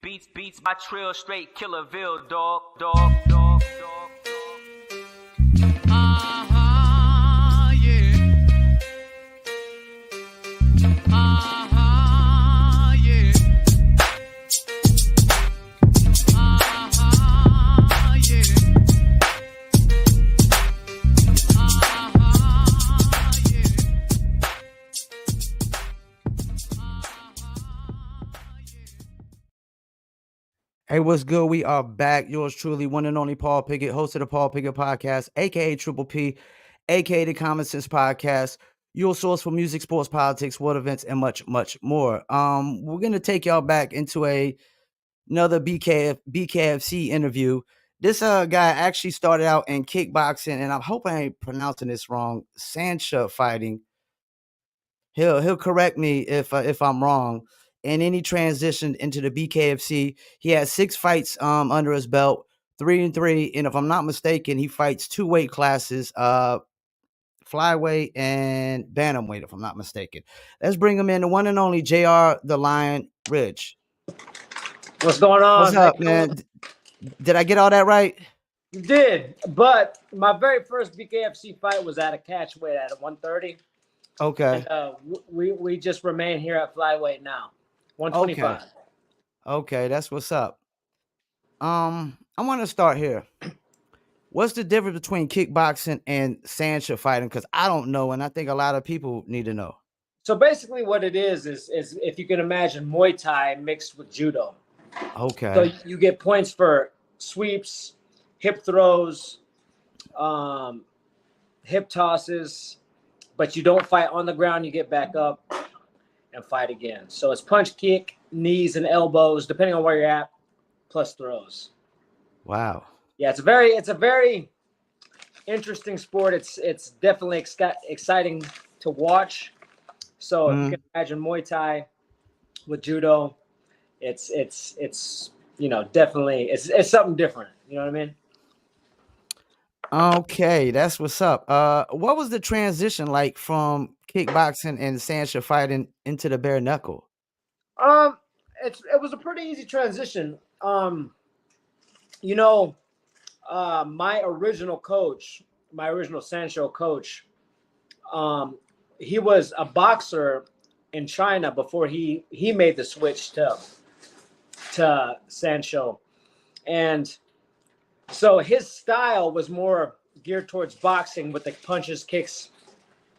Beats by Trill, straight Killerville, dog. Hey, what's good? We are back. Yours truly, one and only Paul Pickett, host of the Paul Pickett Podcast, aka Triple P, aka the Common Sense Podcast, your source for music, sports, politics, world events, and much, much more. We're gonna take y'all back into another BKFC interview. This guy actually started out in kickboxing, and I hope I ain't pronouncing this wrong. Sancha fighting. He'll correct me if I'm wrong. And then he transitioned into the BKFC. He had 6 fights under his belt, 3-3. And if I'm not mistaken, he fights 2 weight classes, flyweight and bantamweight, if I'm not mistaken. Let's bring him in, the one and only JR the Lion Ridge. What's going on? What's up, man? Did I get all that right? You did, but my very first BKFC fight was at a catch weight at 130. Okay. And, we just remain here at flyweight now, 125. Okay, that's what's up. I want to start here. What's the difference between kickboxing and Sancha fighting? Because I don't know, and I think a lot of people need to know. So basically what it is if you can imagine Muay Thai mixed with Judo. Okay. So you get points for sweeps, hip throws, hip tosses, but you don't fight on the ground. You get back up and fight again. So it's punch, kick, knees, and elbows, depending on where you're at, plus throws. Wow. Yeah, it's a very interesting sport. It's definitely exciting to watch. So if you can imagine Muay Thai with Judo, it's definitely it's something different. You know what I mean? Okay, that's what's up. What was the transition like from kickboxing and Sancha fighting into the BareKnuckle? It was a pretty easy transition. My original coach, my original Sancho coach, he was a boxer in China before he made the switch to Sancho. And so his style was more geared towards boxing with the punches, kicks,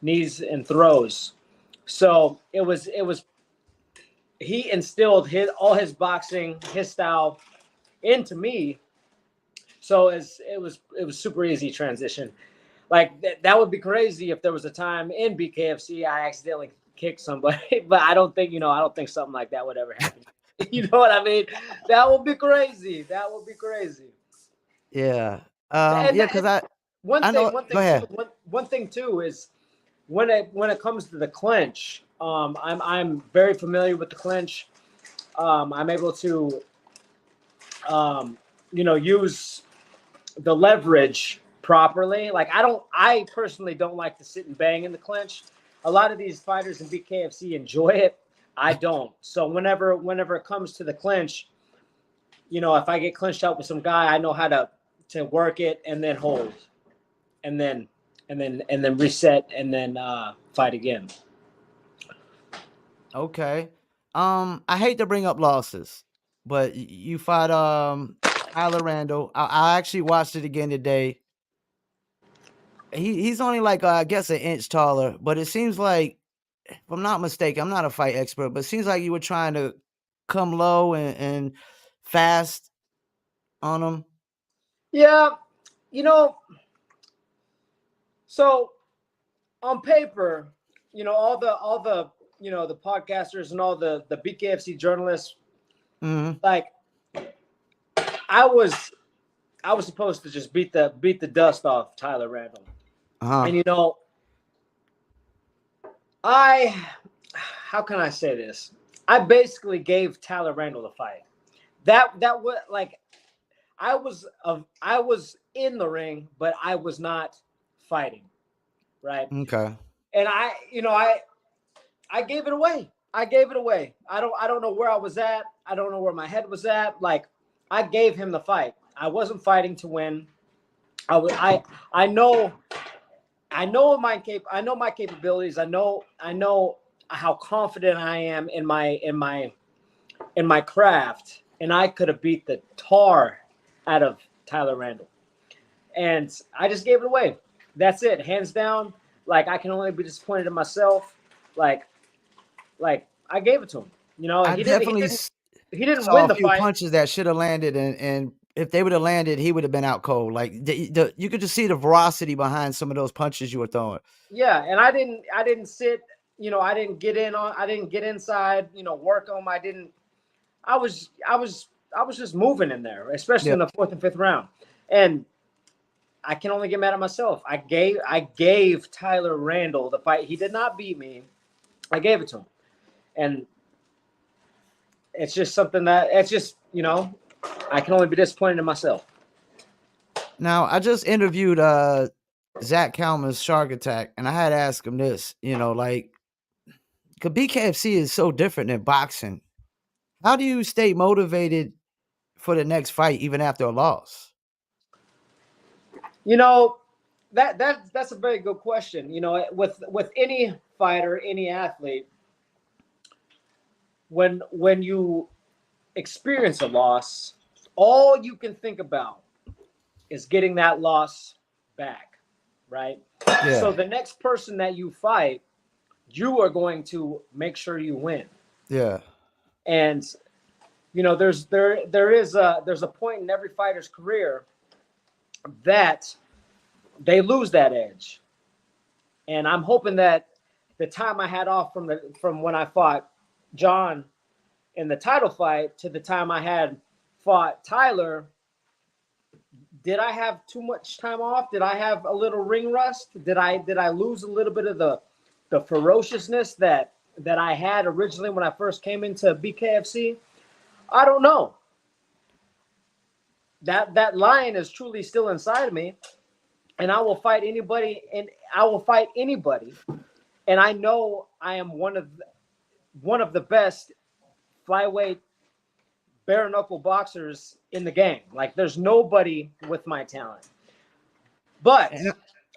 knees, and throws. So it was he instilled all his boxing, his style into me. So it was super easy transition. Like that would be crazy if there was a time in BKFC I accidentally kicked somebody, but I don't think something like that would ever happen. You know what I mean? That would be crazy. Yeah. One thing too is when it comes to the clinch, I'm very familiar with the clinch. I'm able to use the leverage properly. Like I personally don't like to sit and bang in the clinch. A lot of these fighters in BKFC enjoy it. I don't. So whenever it comes to the clinch, if I get clinched out with some guy, I know how to work it and then hold and then reset and then fight again. Okay. I hate to bring up losses, but you fought Tyler Randall. I actually watched it again today. He's only like I guess an inch taller, but it seems like, if I'm not mistaken, I'm not a fight expert, but it seems like you were trying to come low and fast on him. Yeah, so on paper, all the the podcasters and all the BKFC journalists, like I was supposed to just beat the dust off Tyler Randall. And how can I say this? I basically gave Tyler Randall the fight. That was like I was in the ring, but I was not fighting, right? Okay. And I gave it away. I gave it away. I don't know where I was at. I don't know where my head was at. Like, I gave him the fight. I wasn't fighting to win. I know I know my capabilities. I know how confident I am in my craft, and I could have beat the tar out of Tyler Randall. And I just gave it away. That's it, hands down. Like, I can only be disappointed in myself. Like I gave it to him. You know, I he definitely didn't saw win a the few fight. punches that should have landed, and if they would have landed, he would have been out cold. Like you could just see the ferocity behind some of those punches you were throwing. Yeah, and I didn't sit. You know, I didn't get inside. You know, work on. I was just moving in there, especially Yeah. in the fourth and fifth round. And I can only get mad at myself. I gave Tyler Randall the fight. He did not beat me. I gave it to him. And it's just something that it's just, you know, I can only be disappointed in myself. Now, I just interviewed Zach Kalman's Shark Attack, and I had to ask him this, you know, like, because BKFC is so different than boxing. How do you stay motivated for the next fight even after a loss? You know, that's a very good question. You know, with any fighter, any athlete, when you experience a loss, all you can think about is getting that loss back, right? Yeah. So the next person that you fight, you are going to make sure you win. Yeah. And you know, there's a point in every fighter's career that they lose that edge. And I'm hoping that the time I had off from when I fought John in the title fight to the time I had fought Tyler, did I have too much time off? Did I have a little ring rust? Did I lose a little bit of the ferociousness that I had originally when I first came into BKFC? I don't know. That lion is truly still inside of me, and I will fight anybody, and and I know I am one of the best flyweight bare knuckle boxers in the game. Like, there's nobody with my talent. But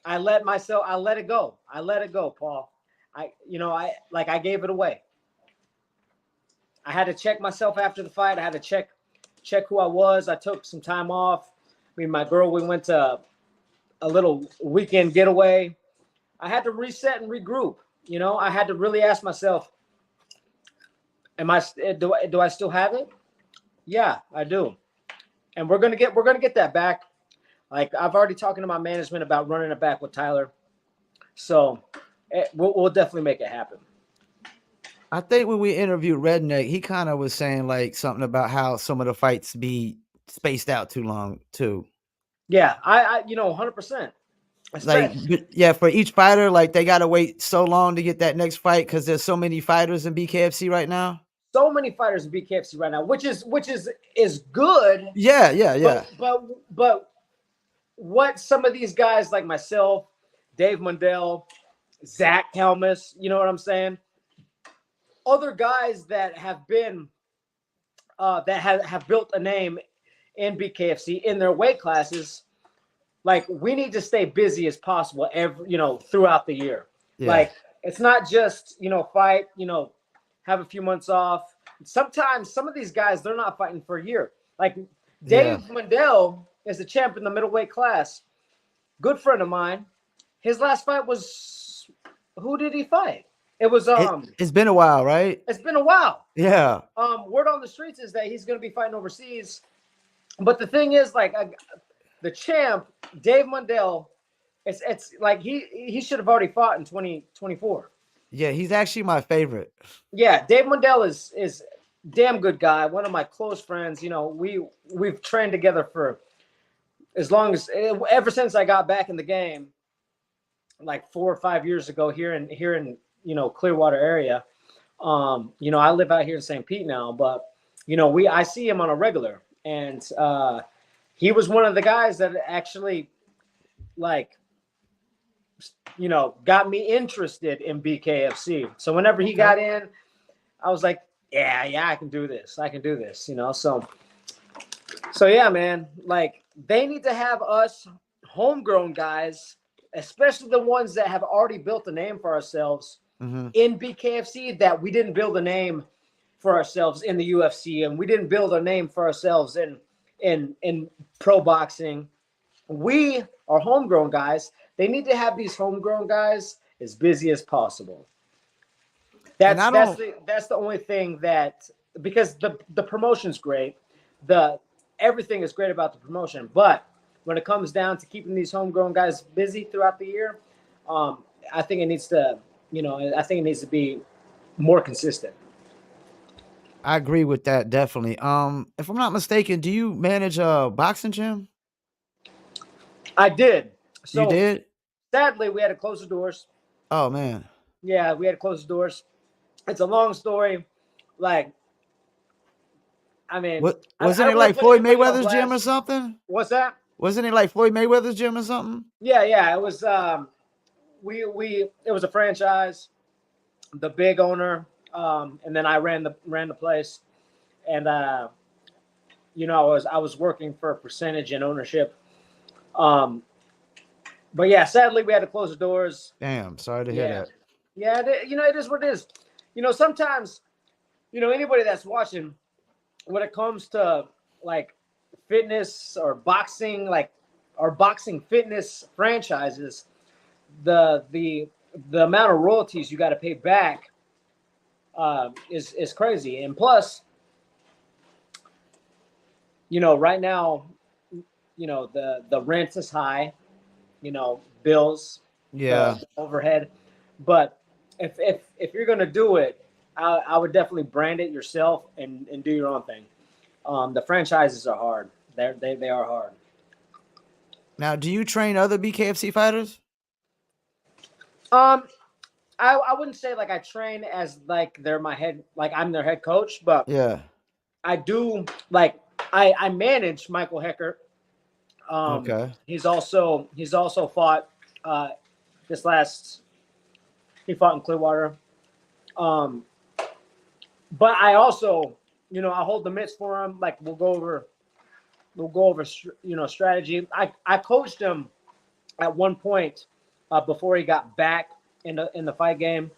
I let it go. I let it go, Paul. I gave it away. I had to check myself after the fight. I had to check who I was. I took some time off. Me and my girl, we went to a little weekend getaway. I had to reset and regroup. You know, I had to really ask myself, do I still have it? Yeah, I do. And we're gonna get that back. Like, I've already talking to my management about running it back with Tyler. So we'll definitely make it happen. I think when we interviewed Redneck, he kind of was saying like something about how some of the fights be spaced out too long too. Yeah, I 100%. Like, yeah, for each fighter, like they gotta wait so long to get that next fight because there's so many fighters in BKFC right now. So many fighters in BKFC right now, which is good. Yeah. But what some of these guys like myself, Dave Mundell, Zach Helmus, you know what I'm saying? Other guys that have been that have built a name in BKFC in their weight classes, like, we need to stay busy as possible throughout the year. Yeah. Like, it's not just, fight, have a few months off. Sometimes some of these guys, they're not fighting for a year. Like, Dave Mundell is a champ in the middleweight class. Good friend of mine. His last fight was, who did he fight? It was it's been a while, right? It's been a while. Yeah. Word on the streets is that he's going to be fighting overseas. But the thing is, like, the champ, Dave Mundell, it's like he should have already fought in 2024. Yeah, he's actually my favorite. Yeah, Dave Mundell is damn good guy. One of my close friends. You know, we've trained together for ever since I got back in the game, like 4 or 5 years ago here in Clearwater area. I live out here in St. Pete now, but I see him on a regular, and he was one of the guys that actually, like, got me interested in BKFC. So whenever he got in, I was like, yeah, I can do this. I can do this, you know. So yeah, man. Like they need to have us homegrown guys, especially the ones that have already built a name for ourselves in BKFC, that we didn't build a name for ourselves in the UFC, and we didn't build a name for ourselves in pro boxing. We are homegrown guys. They need to have these homegrown guys as busy as possible. And I don't. That's the only thing that, because the promotion's great, the everything is great about the promotion, but when it comes down to keeping these homegrown guys busy throughout the year, I think it needs to, I think it needs to be more consistent. I agree with that definitely. If I'm not mistaken, do you manage a boxing gym? I did. You So did? sadly, we had to close the doors. Oh man. Yeah, we had to close the doors. It's a long story. Like, I mean, What I wasn't don't it really like put Floyd anybody on Mayweather's gym or blast. something? What's that? Wasn't it like Floyd Mayweather's gym or something? Yeah. It was it was a franchise. The big owner, and then I ran the place, and I was working for a percentage in ownership. But yeah, sadly we had to close the doors. Damn, sorry to hear Yeah, that. yeah. It is what it is. Sometimes anybody that's watching, when it comes to like fitness or boxing, like our boxing fitness franchises, the amount of royalties you got to pay back is crazy. And plus, right now, the rent is high, bills, Yeah. the overhead. But if you're gonna do it, I would definitely brand it yourself and do your own thing. The franchises are hard. They are hard. Now, do you train other BKFC fighters? Um, I wouldn't say like I train as like they're my head, like I'm their head coach, but Yeah. I do like I manage Michael Hecker. Okay. He's also fought this last he fought in Clearwater. Um, but I also I hold the mitts for him. Like we'll go over strategy. I coached him at one point before he got back in the fight game,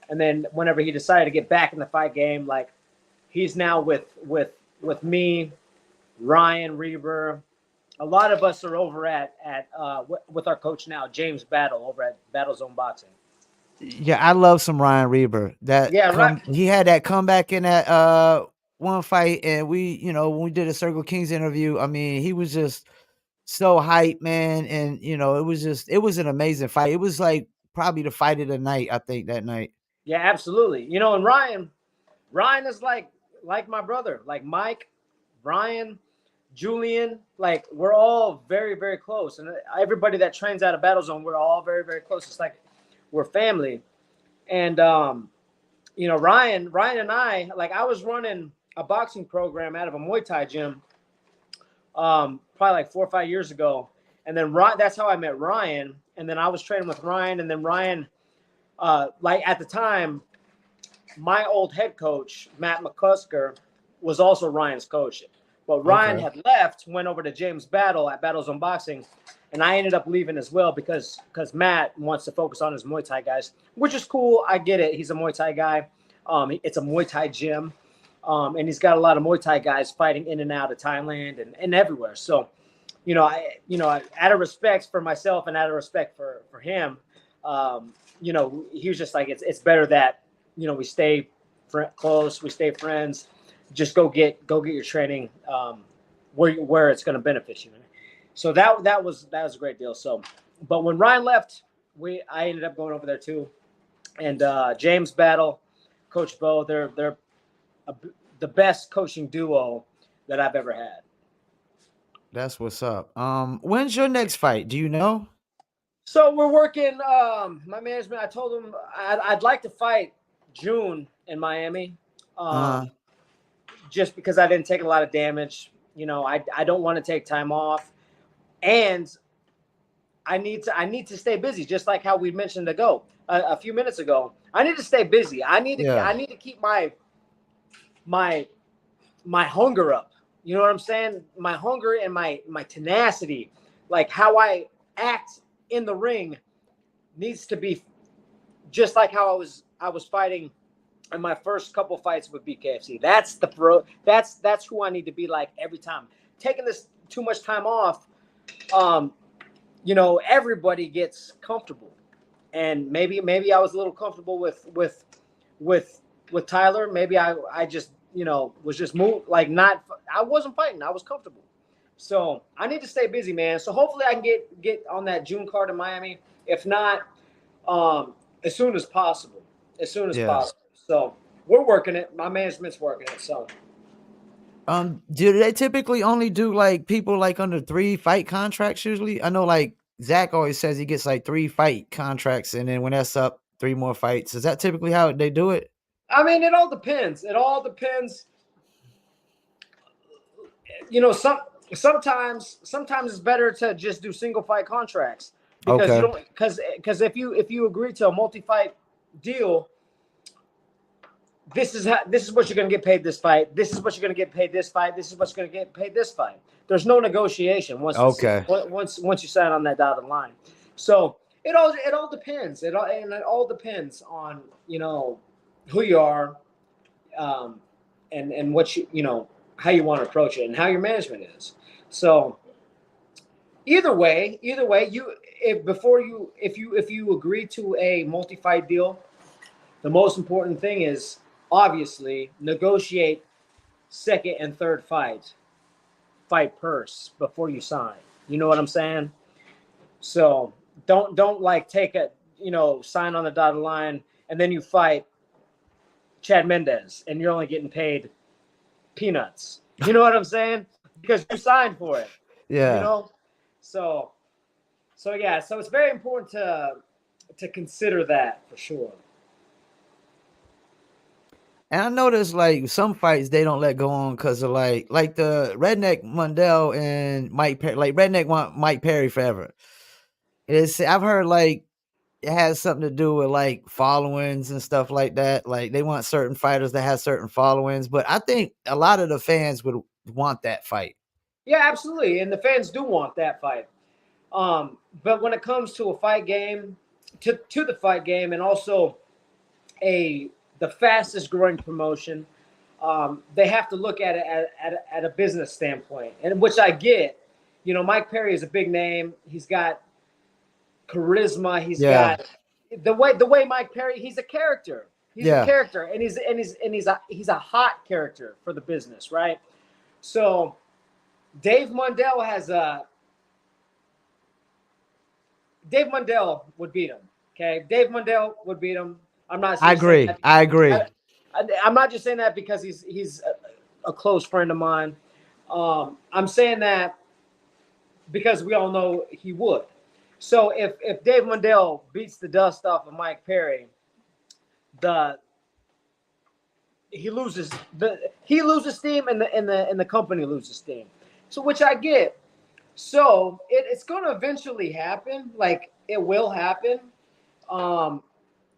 and then whenever he decided to get back in the fight game, like he's now with me, Ryan Reber. A lot of us are over at with our coach now, James Battle, over at Battle Zone Boxing. Yeah, I love some Ryan Reber. Yeah, He had that comeback in that one fight, and when we did a Circle Kings interview, I mean, he was just so hype, man, and it was an amazing fight. It was like probably the fight of the night, I think, that night. Yeah, absolutely. And Ryan is like my brother, like Mike, Brian, Julian. Like we're all very, very close, and everybody that trains out of Battle Zone, we're all very, very close. It's like we're family. And Ryan and I, like I was running a boxing program out of a Muay Thai gym, probably like 4 or 5 years ago, and then that's how I met Ryan. And then I was training with Ryan, and then Ryan, like at the time, my old head coach Matt McCusker was also Ryan's coach. But Ryan Okay. had left, went over to James Battle at Battle Zone Boxing, and I ended up leaving as well because Matt wants to focus on his Muay Thai guys, which is cool. I get it. He's a Muay Thai guy. It's a Muay Thai gym, and he's got a lot of Muay Thai guys fighting in and out of Thailand and everywhere. So, out of respect for myself and out of respect for him, he was just like, it's better that we stay close, we stay friends. Just go get your training where it's going to benefit you. So that was a great deal. So, but when Ryan left, I ended up going over there too. And James Battle, Coach Bo, they're the best coaching duo that I've ever had. That's what's up. When's your next fight? Do you know? So we're working. My management. I told them I'd like to fight June in Miami. Just because I didn't take a lot of damage. I don't want to take time off, and I need to stay busy, just like how we mentioned a few minutes ago. I need to stay busy. I need to keep my my hunger up. You know what I'm saying? My hunger and my tenacity, like how I act in the ring, needs to be just like how I was fighting in my first couple fights with BKFC. That's the pro. That's who I need to be like every time. Taking this too much time off, you know, everybody gets comfortable, and maybe I was a little comfortable with Tyler. Maybe I just, you know, was just moved, like, not, I wasn't fighting. I was comfortable. So I need to stay busy, man. So hopefully I can get on that June card in Miami. If not, as soon as possible. As soon as possible. So we're working it. My management's working it. So do they typically only do like people like under 3 fight contracts usually? I know like Zach always says he gets like 3 fight contracts, and then when that's up, 3 more fights. Is that typically how they do it? I mean, it all depends. It all depends. You know, sometimes it's better to just do single fight contracts, because you don't, because if you agree to a multi-fight deal, this is what you're going to get paid this fight. This is what you're going to get paid this fight. This is what you're going to get paid this fight. There's no negotiation once you sign on that dotted line. So it all depends. It all depends on, you know, who you are, and what you know, how you want to approach it and how your management is. So either way, if you agree to a multi-fight deal, the most important thing is obviously negotiate second and third fight purse before you sign. You know what I'm saying? So don't like take a, you know, sign on the dotted line and then you fight Chad Mendez and you're only getting paid peanuts. You know what I'm saying? Because you signed for it. Yeah. You know? So yeah, so it's very important to consider that for sure. And I noticed like some fights they don't let go on because of like the Redneck Mundell and Mike Perry. Like Redneck want Mike Perry forever. I've heard like it has something to do with like followings and stuff like that. Like they want certain fighters that have certain followings, but I think a lot of the fans would want that fight. Yeah, absolutely, and the fans do want that fight. But when it comes to a fight game, to the fight game, and also the fastest growing promotion, they have to look at it at a business standpoint, and which I get. You know, Mike Perry is a big name. He's got charisma. He's got the way Mike Perry. He's a character. He's a character, and he's a hot character for the business, right? So Dave Mundell would beat him. Okay, Dave Mundell would beat him. I'm not. I agree. I'm not just saying that because he's a close friend of mine. I'm saying that because we all know he would. So if Dave Mundell beats the dust off of Mike Perry, he loses steam, and the company loses steam. So which I get. So it's going to eventually happen. Like it will happen.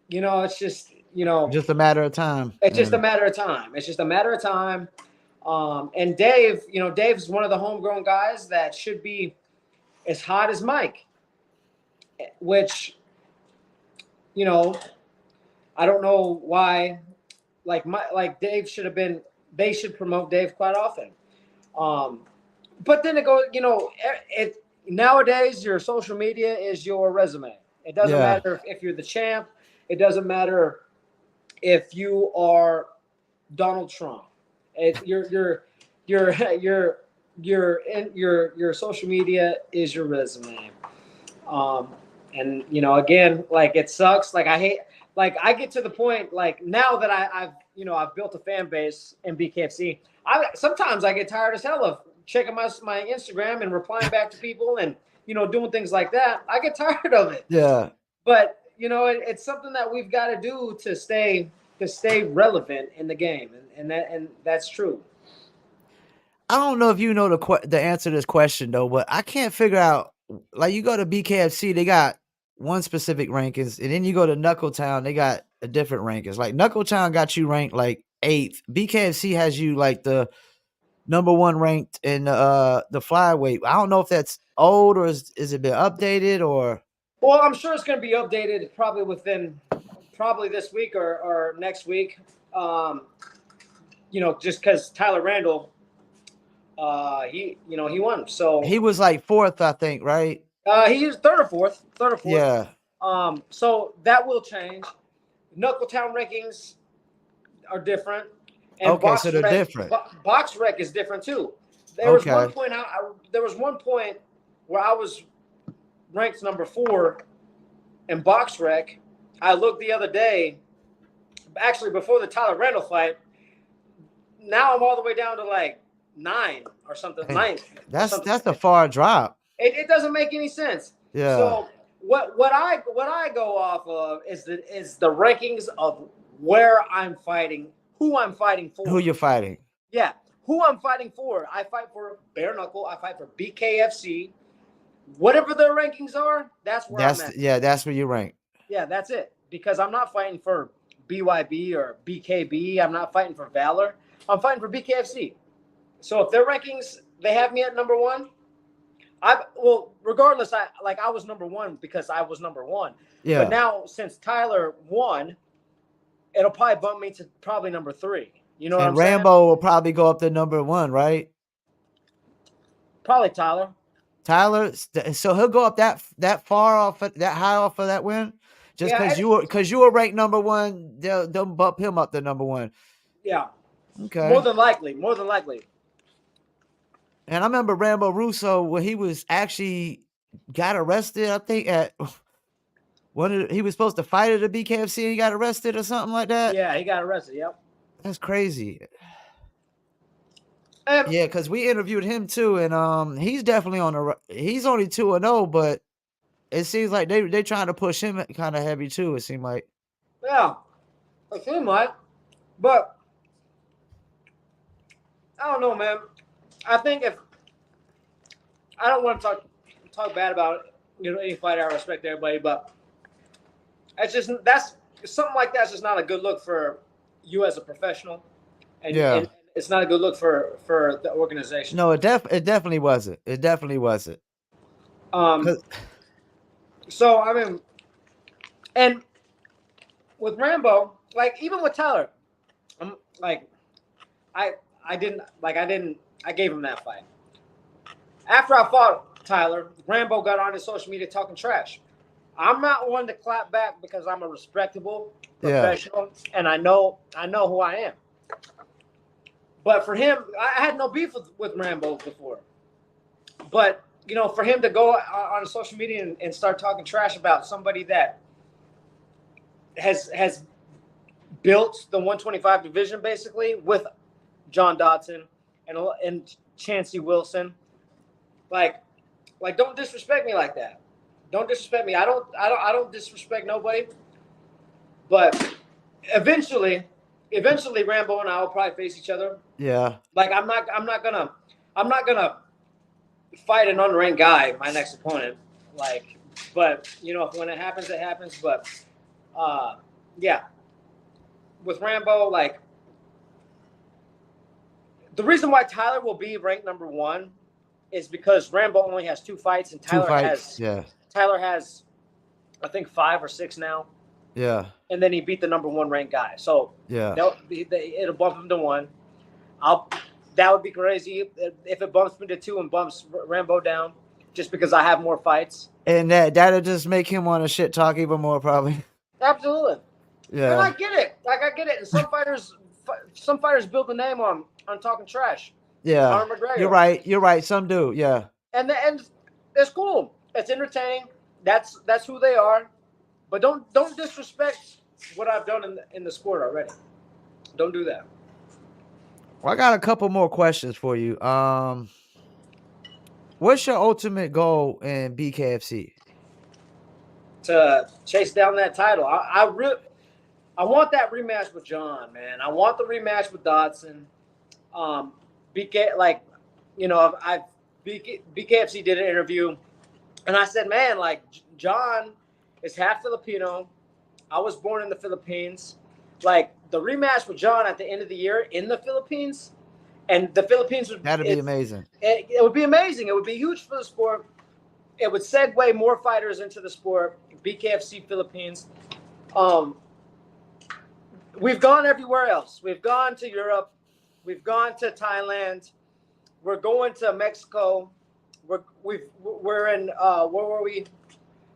You know, it's just, you know, just a matter of time. It's just a matter of time. It's just a matter of time. And Dave, you know, Dave's one of the homegrown guys that should be as hot as Mike, which, you know, I don't know why, like Dave should have been, they should promote Dave quite often. But then it goes, you know, nowadays your social media is your resume. It doesn't matter if you're the champ. It doesn't matter if you are Donald Trump. Your social media is your resume. And you know, again, like it sucks. Like I get to the point, like now that I've built a fan base in BKFC. Sometimes I get tired as hell of checking my Instagram and replying back to people and, you know, doing things like that. I get tired of it. Yeah. But you know, it's something that we've got to do to stay relevant in the game, and that's true. I don't know if you know the answer to this question though, but I can't figure out. Like you go to BKFC, they got one specific rankings, and then you go to Knuckle Town, they got a different rankings. Like Knuckle Town got you ranked like 8th. BKFC has you like the number 1 ranked in the flyweight. I don't know if that's old or is it been updated or. Well, I'm sure it's going to be updated probably this week or next week. Just because Tyler Randall, he won. So he was like 4th, I think, right? He was third or fourth. Yeah. So that will change. Knuckletown rankings are different. And Okay, so they're different. Box Rec is different too. There was one point where I was ranked number 4 in Box Rec. I looked the other day, actually before the Tyler Randall fight. Now I'm all the way down to like 9 or something. 9th. That's a far drop. It doesn't make any sense. Yeah. So what I go off of is the rankings of where I'm fighting, who I'm fighting for. Who you're fighting. Yeah. Who I'm fighting for. I fight for BareKnuckle. I fight for BKFC. Whatever their rankings are, that's where I'm at. Yeah, that's where you rank. Yeah, that's it. Because I'm not fighting for BYB or BKB. I'm not fighting for Valor. I'm fighting for BKFC. So if their rankings, they have me at number 1. Regardless, I was number 1 because I was number 1. Yeah. But now since Tyler won, it'll probably bump me to probably number 3. You know what I'm saying? And Rambo will probably go up to number 1, right? Probably Tyler. So he'll go up that far off, that high off of that win, just because you were ranked number 1. They'll bump him up to number 1. Yeah. Okay. More than likely. And I remember Rambo Russo when he was actually got arrested. I think he was supposed to fight at the BKFC and he got arrested or something like that. Yeah, he got arrested. Yep. That's crazy. Yeah, because we interviewed him too, and he's definitely he's only 2-0, but it seems like they trying to push him kind of heavy too. It seemed like. Yeah, it seemed like, but I don't know, man. I think I don't want to talk bad about any fighter. I respect everybody, but that's something like that's just not a good look for you as a professional, and it's not a good look for the organization. No, it definitely wasn't. It definitely wasn't. So I mean, and with Rambo, like even with Tyler, I gave him that fight. After I fought Tyler, Rambo got on his social media talking trash. I'm not one to clap back because I'm a respectable professional and I know who I am. But for him, I had no beef with Rambo before. But, for him to go on social media and start talking trash about somebody that has built the 125 division basically with John Dodson and Chancey Wilson, like don't disrespect me like that. Don't disrespect me. I don't disrespect nobody. But eventually Rambo and I will probably face each other. Yeah. Like I'm not gonna fight an unranked guy, my next opponent. But when it happens, it happens. But yeah. With Rambo, the reason why Tyler will be ranked number 1 is because Rambo only has 2 fights and Tyler has I think 5 or 6 now. Yeah. And then he beat the number 1 ranked guy. So it'll bump him to 1. That would be crazy if it bumps me to 2 and bumps Rambo down just because I have more fights. And that'll just make him want to shit talk even more probably. Absolutely. Yeah. And I get it. I get it. And some fighters build a name on talking trash. Yeah. Conor McGregor. You're right. Some do. Yeah. And it's cool. It's entertaining. That's who they are. But don't disrespect what I've done in the sport already. Don't do that. Well, I got a couple more questions for you. What's your ultimate goal in BKFC? To chase down that title. I want that rematch with John, man. I want the rematch with Dodson. BKFC did an interview, and I said, man, John is half Filipino. I was born in the Philippines. the rematch with John at the end of the year in the Philippines, and the Philippines That'd be amazing. It would be amazing. It would be huge for the sport. It would segue more fighters into the sport. BKFC Philippines. We've gone everywhere else. We've gone to Europe. We've gone to Thailand. We're going to Mexico. We're in where were we?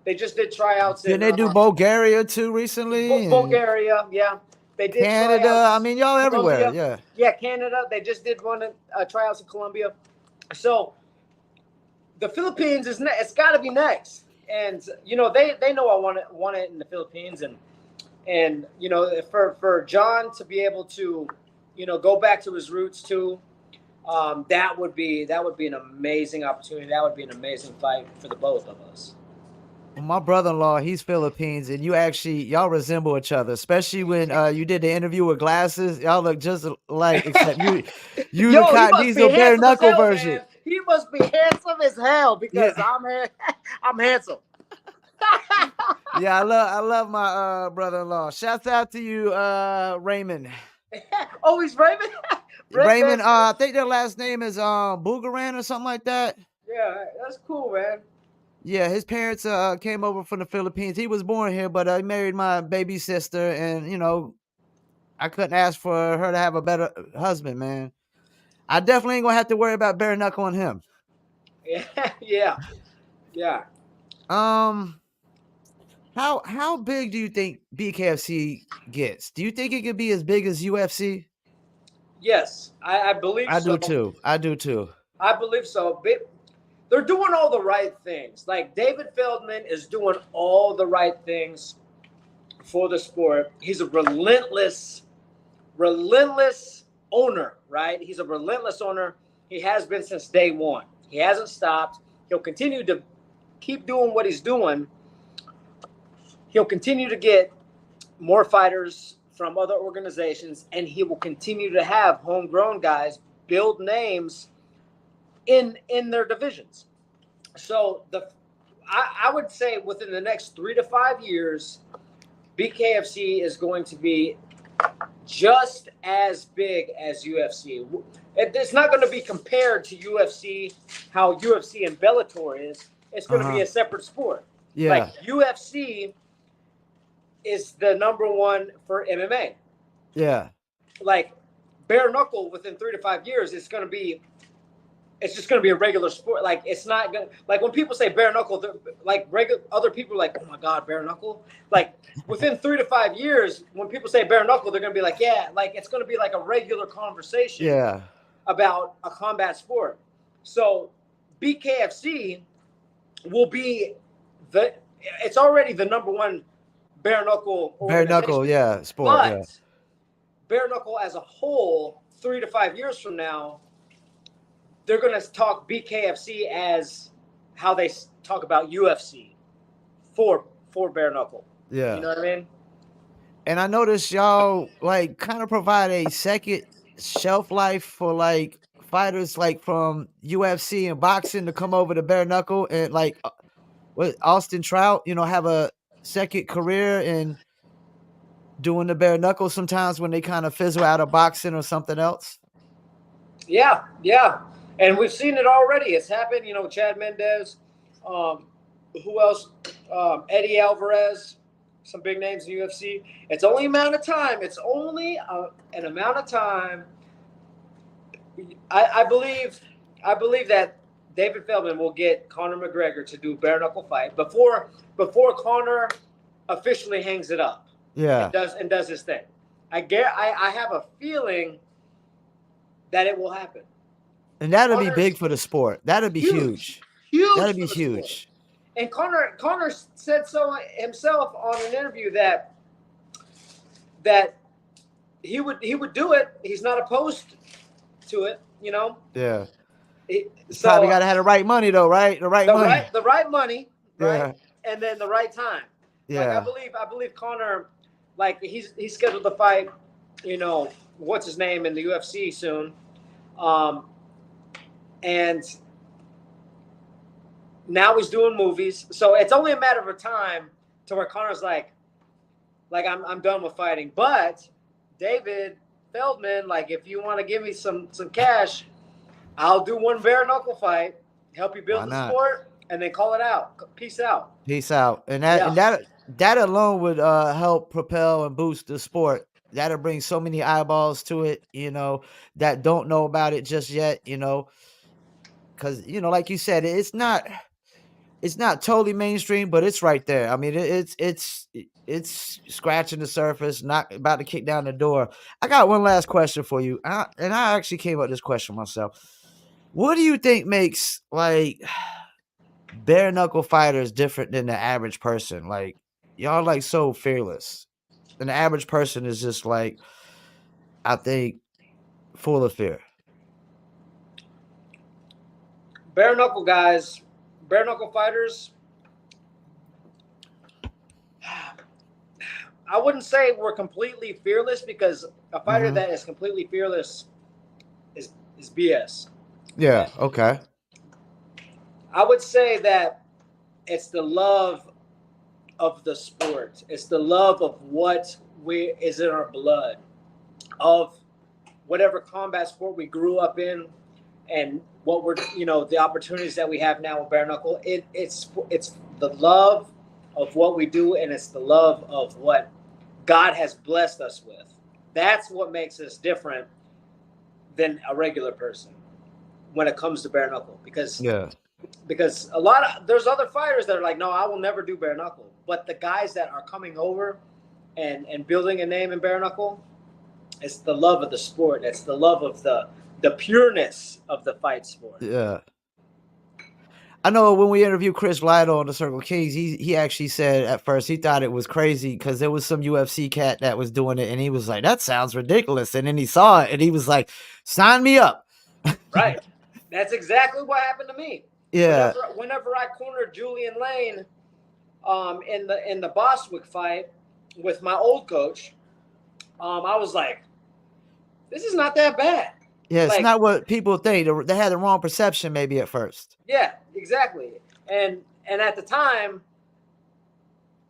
They just did tryouts. Didn't they do Bulgaria too recently? Bulgaria, yeah. They did Canada. tryouts. I mean, y'all everywhere. Colombia. Yeah, Canada. They just did one tryouts in Colombia. So the Philippines it's got to be next. And you know they know I want it in the Philippines, and you know for John to be able to go back to his roots too. That would be an amazing opportunity. That would be an amazing fight for the both of us. Well, my brother-in-law, he's Philippines, and y'all resemble each other, especially when you did the interview with glasses. Y'all look just like, except you the Cotton Diesel BareKnuckle version. Man. He must be handsome as hell because I'm handsome. Yeah, I love my brother-in-law. Shouts out to you, Raymond. Oh, he's Raymond. Raymond, I think their last name is Boogaran or something like that. Yeah, that's cool, man. Yeah, his parents came over from the Philippines. He was born here, but he married my baby sister, and I couldn't ask for her to have a better husband, man. I definitely ain't gonna have to worry about BareKnuckle on him. Yeah. How big do you think BKFC gets? Do you think it could be as big as UFC? Yes, I believe so. I do too. I believe so. They're doing all the right things. Like David Feldman is doing all the right things for the sport. He's a relentless owner, right? He's a relentless owner. He has been since day one. He hasn't stopped. He'll continue to keep doing what he's doing. He'll continue to get more fighters from other organizations, and he will continue to have homegrown guys build names in their divisions. So I would say within the next 3 to 5 years, BKFC is going to be just as big as UFC. It's not going to be compared to UFC, how UFC and Bellator is. It's going to be a separate sport. Yeah. Like UFC is the number one for MMA. Yeah. Like BareKnuckle within 3 to 5 years, it's just going to be a regular sport. Like it's not going to, like when people say BareKnuckle, like other people are like, oh my God, BareKnuckle. Like within 3 to 5 years, when people say BareKnuckle, they're going to be like, yeah, like it's going to be like a regular conversation about a combat sport. So BKFC will be it's already the number one BareKnuckle sport. But BareKnuckle as a whole, 3 to 5 years from now, they're going to talk BKFC as how they talk about UFC for BareKnuckle. Yeah. You know what I mean? And I noticed y'all like kind of provide a second shelf life for like fighters like from UFC and boxing to come over to BareKnuckle and like with Austin Trout, have a second career in doing the BareKnuckle sometimes when they kind of fizzle out of boxing or something else. Yeah. And we've seen it already. It's happened, Chad Mendez, who else? Eddie Alvarez, some big names in UFC. It's only an amount of time. An amount of time. I believe that David Feldman will get Conor McGregor to do a BareKnuckle fight before Conor officially hangs it up. Yeah. And does his thing. I have a feeling that it will happen. And that'll be big for the sport. That'll be huge. That'll be huge. And Conor said so himself on an interview that he would do it. He's not opposed to it, Yeah. So probably gotta have the right money though, right? The right money, right? Yeah. And then the right time. Yeah. Like I believe Conor, like he's scheduled to fight, what's his name in the UFC soon, and now he's doing movies. So it's only a matter of time to where Conor's like I'm done with fighting. But David Feldman, like, if you want to give me some cash, I'll do one bare knuckle fight, help you build the sport, and then call it out. Peace out. Peace out. And that alone would help propel and boost the sport. That'll bring so many eyeballs to it, that don't know about it just yet, because like you said, it's not totally mainstream, but it's right there. I mean, it's scratching the surface, not about to kick down the door. I got one last question for you, and I actually came up with this question myself. What do you think makes like bare knuckle fighters different than the average person? Like, y'all like so fearless, and the average person is just like, I think, full of fear. Bare knuckle guys, bare knuckle fighters, I wouldn't say we're completely fearless, because a fighter that is completely fearless is BS. Yeah. Okay. I would say that it's the love of the sport. It's the love of what is in our blood, of whatever combat sport we grew up in, and what we're, the opportunities that we have now with bare knuckle. It's the love of what we do, and it's the love of what God has blessed us with. That's what makes us different than a regular person when it comes to bare knuckle, because there's other fighters that are like, no, I will never do bare knuckle. But the guys that are coming over and building a name in bare knuckle, it's the love of the sport. It's the love of the pureness of the fight sport. Yeah. I know when we interviewed Chris Lido on the Circle Kings, he actually said at first he thought it was crazy because there was some UFC cat that was doing it, and he was like, that sounds ridiculous. And then he saw it, and he was like, sign me up. Right. That's exactly what happened to me. Yeah. Whenever I cornered Julian Lane in the Bostwick fight with my old coach, I was like, this is not that bad. Yeah, it's not what people think. They had the wrong perception maybe at first. Yeah, exactly. And at the time,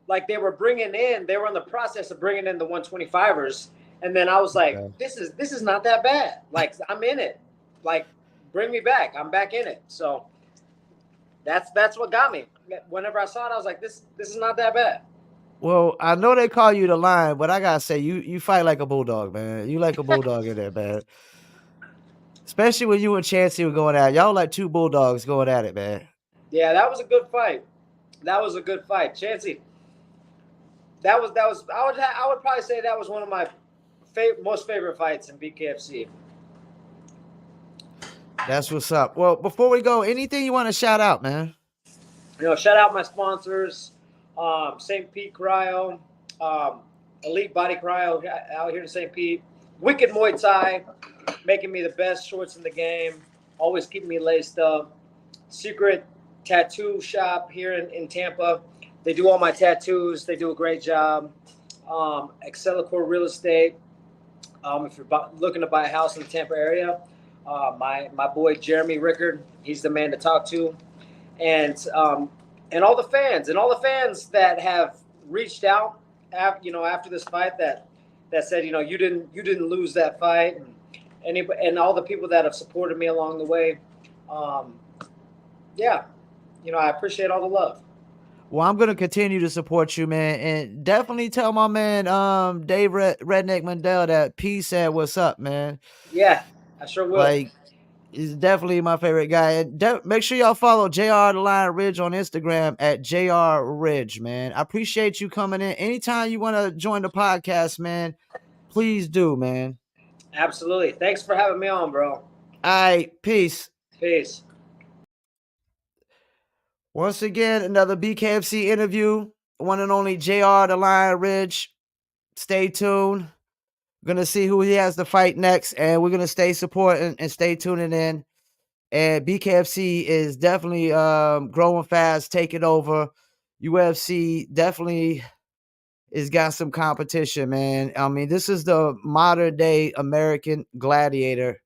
like, they were in the process of bringing in the 125ers. And then I was like, this is not that bad. Like, I'm in it. Like, bring me back. I'm back in it. So that's what got me. Whenever I saw it, I was like, this is not that bad. Well, I know they call you the Lion, but I gotta say, you fight like a bulldog, man. You like a bulldog in there, man. Especially when you and Chancey were going at it. Y'all like two bulldogs going at it, man. Yeah, that was a good fight. Chancey, that was I would probably say that was one of my most favorite fights in BKFC. That's what's up. Well, before we go, anything you want to shout out, man? Shout out my sponsors, St. Pete Cryo, Elite Body Cryo out here in St. Pete, Wicked Muay Thai, making me the best shorts in the game, always keeping me laced up. Secret Tattoo Shop here in Tampa. They do all my tattoos. They do a great job. Excelicor Real Estate. If you're looking to buy a house in the Tampa area, my boy Jeremy Rickard, he's the man to talk to. And all the fans that have reached out after this fight that said, you didn't lose that fight, and all the people that have supported me along the way. I appreciate all the love. Well, I'm gonna continue to support you, man, and definitely tell my man Dave Redneck Mandel that P said what's up, man. Yeah, I sure will. Like, he's definitely my favorite guy. And make sure y'all follow JR the Lion Ridge on Instagram at JR Ridge, man. I appreciate you coming in. Anytime you want to join the podcast, man, please do, man. Absolutely. Thanks for having me on, bro. All right, peace. Peace. Once again, another BKFC interview. One and only JR the Lion Ridge. Stay tuned. We're going to see who he has to fight next, and we're going to stay supporting and stay tuning in. And BKFC is definitely growing fast, taking over. UFC definitely has got some competition, man. I mean, this is the modern day American gladiator,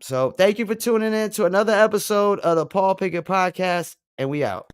So thank you for tuning in to another episode of the Paul Pickett Podcast, and we out.